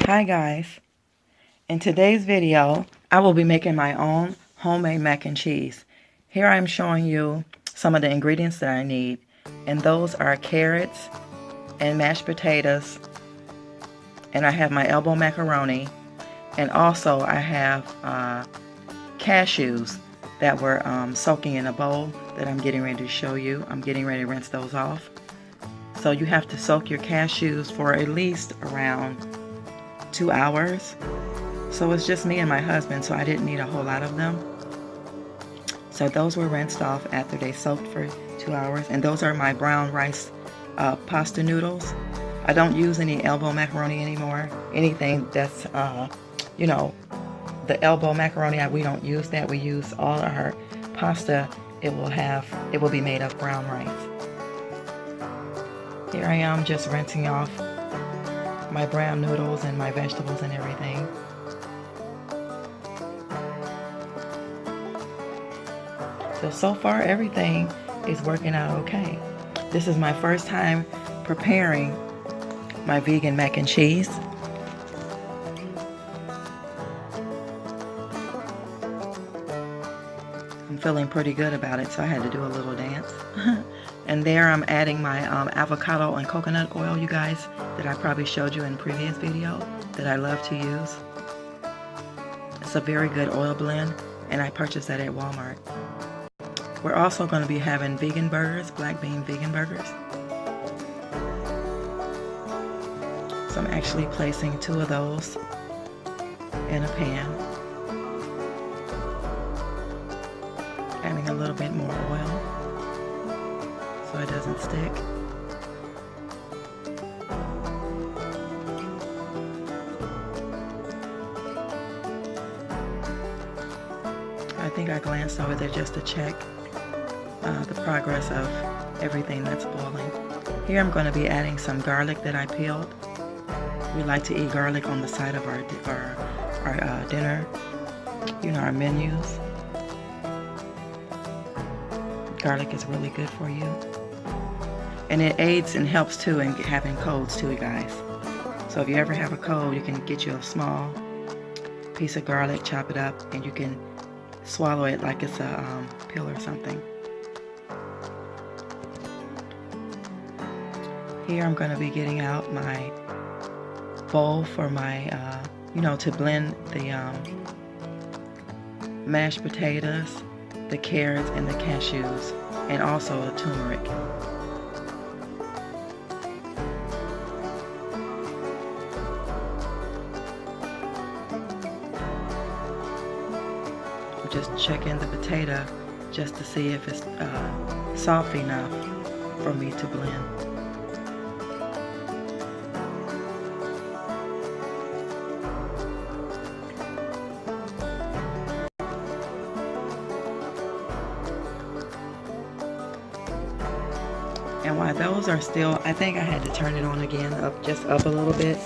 Hi guys, in today's video I will be making my own homemade mac and cheese. Here I'm showing you some of the ingredients that I need, and those are carrots and mashed potatoes, and I have my elbow macaroni, and also I have cashews that were soaking in a bowl that I'm getting ready to show you. I'm getting ready to rinse those off. So you have to soak your cashews for at least around 2 hours. So it's just me and my husband, so I didn't need a whole lot of them. So those were rinsed off after they soaked for 2 hours, and those are my brown rice pasta noodles. I don't use any elbow macaroni anymore. Anything that's you know, the elbow macaroni, we don't use that. We use all our pasta. It will be made of brown rice. Here I am just rinsing off my brown noodles and my vegetables and everything. So far everything is working out okay. This is my first time preparing my vegan mac and cheese. I'm feeling pretty good about it, so I had to do a little dance. And there I'm adding my avocado and coconut oil, you guys, that I probably showed you in a previous video that I love to use. It's a very good oil blend, and I purchased that at Walmart. We're also going to be having vegan burgers, black bean vegan burgers. So I'm actually placing 2 of those in a pan. Adding a little bit more oil so it doesn't stick. I think I glanced over there just to check the progress of everything that's boiling. Here I'm going to be adding some garlic that I peeled. We like to eat garlic on the side of our dinner, you know, our menus. Garlic is really good for you, and it aids and helps too in having colds too, you guys. So if you ever have a cold, you can get you a small piece of garlic, chop it up, and you can swallow it like it's a pill or something. Here I'm going to be getting out my bowl for my, you know, to blend the mashed potatoes, the carrots, and the cashews, and also the turmeric. We're just checking the potato just to see if it's soft enough for me to blend. And while those are still, I think I had to turn it on again, just up a little bit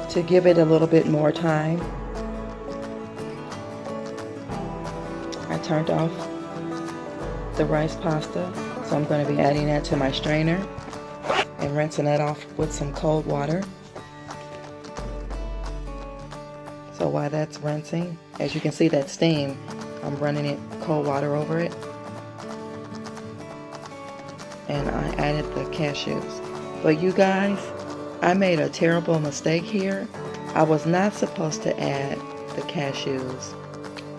to give it a little bit more time. I turned off the rice pasta, so I'm going to be adding that to my strainer and rinsing that off with some cold water. So while that's rinsing, as you can see that steam, I'm running it cold water over it. And I added the cashews. But you guys, I made a terrible mistake here. I was not supposed to add the cashews,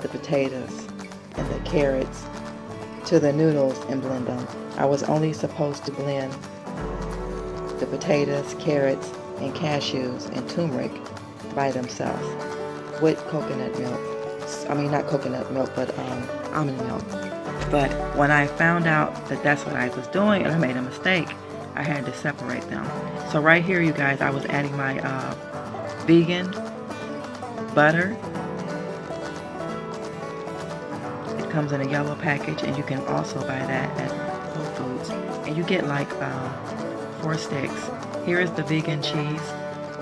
the potatoes, and the carrots to the noodles and blend them. I was only supposed to blend the potatoes, carrots, and cashews and turmeric by themselves with coconut milk. I mean, not coconut milk, but almond milk. But when I found out that that's what I was doing and I made a mistake, I had to separate them. So right here, you guys, I was adding my vegan butter. It comes in a yellow package, and you can also buy that at Whole Foods. And you get like 4 sticks. Here is the vegan cheese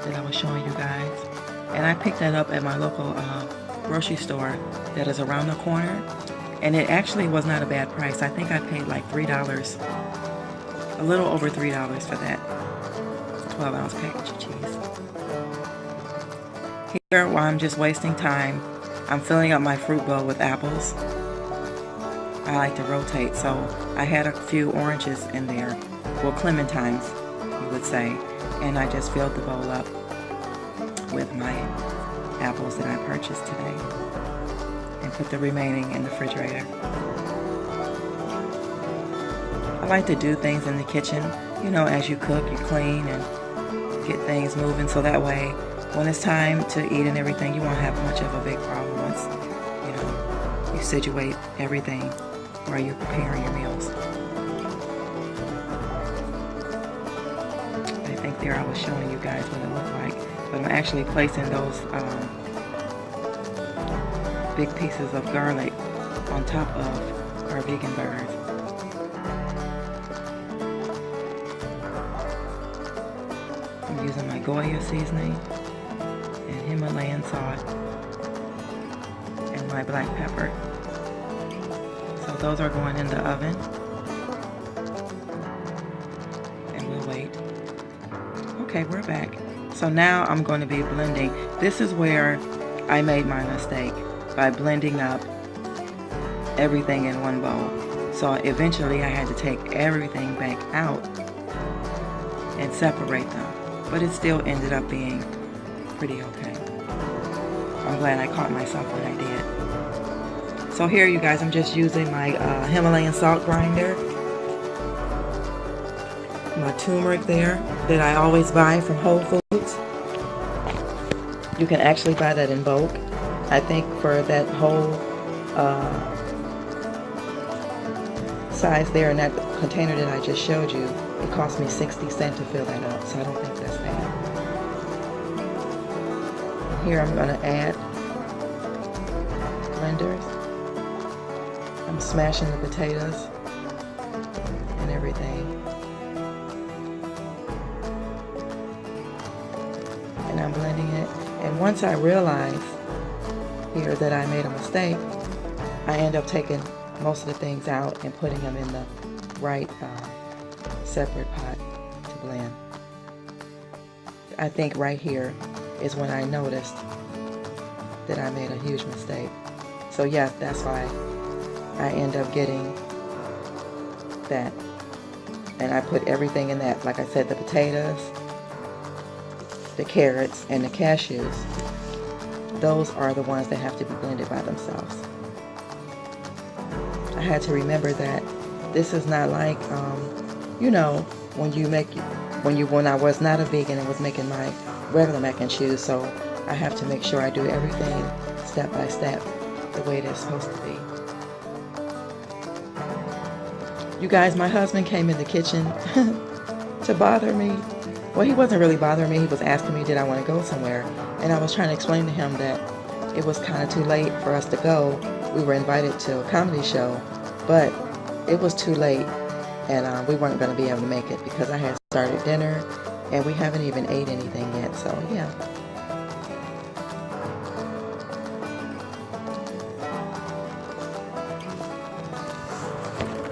that I was showing you guys. And I picked that up at my local grocery store that is around the corner. And it actually was not a bad price. I think I paid like $3, a little over $3 for that 12-ounce package of cheese. Here, while I'm just wasting time, I'm filling up my fruit bowl with apples. I like to rotate, so I had a few oranges in there, well, clementines, you would say, and I just filled the bowl up with my apples that I purchased today and put the remaining in the refrigerator. I like to do things in the kitchen, you know, as you cook, you clean and get things moving, so that way when it's time to eat and everything, you won't have much of a big problem once, you know, you situate everything while you're preparing your meals. I think there I was showing you guys what it looked like, but I'm actually placing those big pieces of garlic on top of our vegan burgers. I'm using my Goya seasoning and Himalayan salt and my black pepper. So those are going in the oven, and we'll wait. Okay, we're back. So now I'm going to be blending. This is where I made my mistake, by blending up everything in one bowl. So eventually I had to take everything back out and separate them, but it still ended up being pretty okay. I'm glad I caught myself when I did. So here, you guys, I'm just using my Himalayan salt grinder, my turmeric there that I always buy from Whole Foods. You can actually buy that in bulk. I think for that whole size there in that container that I just showed you, it cost me 60 cents to fill that up, so I don't think that's bad. Here I'm going to add blenders. I'm smashing the potatoes and everything. And I'm blending it. And once I realize here that I made a mistake, I end up taking most of the things out and putting them in the right separate pot to blend. I think right here is when I noticed that I made a huge mistake. So yes, that's why I end up getting that. And I put everything in that. Like I said, the potatoes, the carrots, and the cashews. Those are the ones that have to be blended by themselves. I had to remember that this is not like, you know, when I was not a vegan and was making my regular mac and cheese, so I have to make sure I do everything step by step the way it's supposed to be. You guys, my husband came in the kitchen to bother me. Well, he wasn't really bothering me. He was asking me, did I want to go somewhere? And I was trying to explain to him that it was kind of too late for us to go. We were invited to a comedy show, but it was too late, and we weren't going to be able to make it because I had started dinner, and we haven't even ate anything yet, so yeah.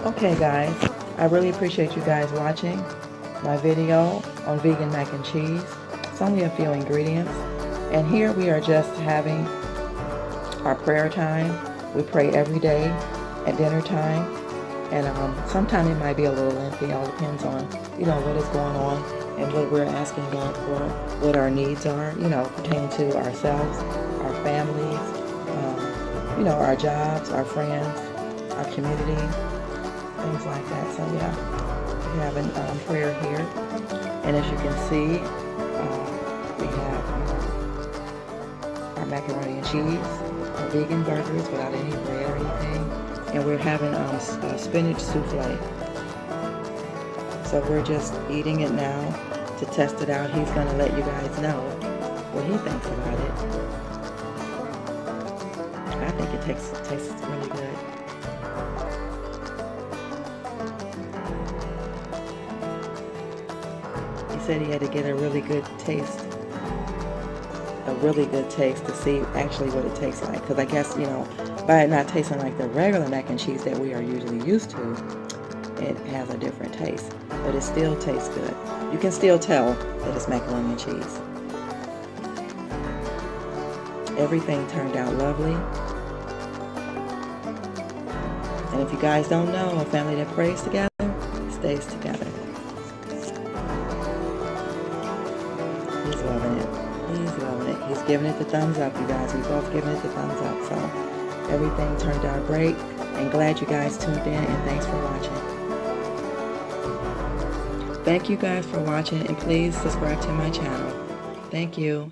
Okay guys, I really appreciate you guys watching my video on vegan mac and cheese. It's only a few ingredients, and here we are just having our prayer time. We pray every day at dinner time, and sometimes it might be a little lengthy. All depends on, you know, what is going on and what we're asking God for, what our needs are, you know, pertaining to ourselves, our families, you know, our jobs, our friends, our community, things like that. So yeah, we have a prayer here, and as you can see, we have our macaroni and cheese, our vegan burgers without any bread or anything, and we're having spinach souffle. So we're just eating it now to test it out. He's going to let you guys know what he thinks about it. I think it tastes really good. He said he had to get a really good taste to see actually what it tastes like. Because I guess, you know, by it not tasting like the regular mac and cheese that we are usually used to, it has a different taste. But it still tastes good. You can still tell that it's macaroni and cheese. Everything turned out lovely. And if you guys don't know, a family that prays together stays together. He's loving it. He's loving it. He's giving it the thumbs up, you guys. We both giving it the thumbs up. So everything turned out great. And glad you guys tuned in, and thanks for watching. Thank you guys for watching, and please subscribe to my channel. Thank you.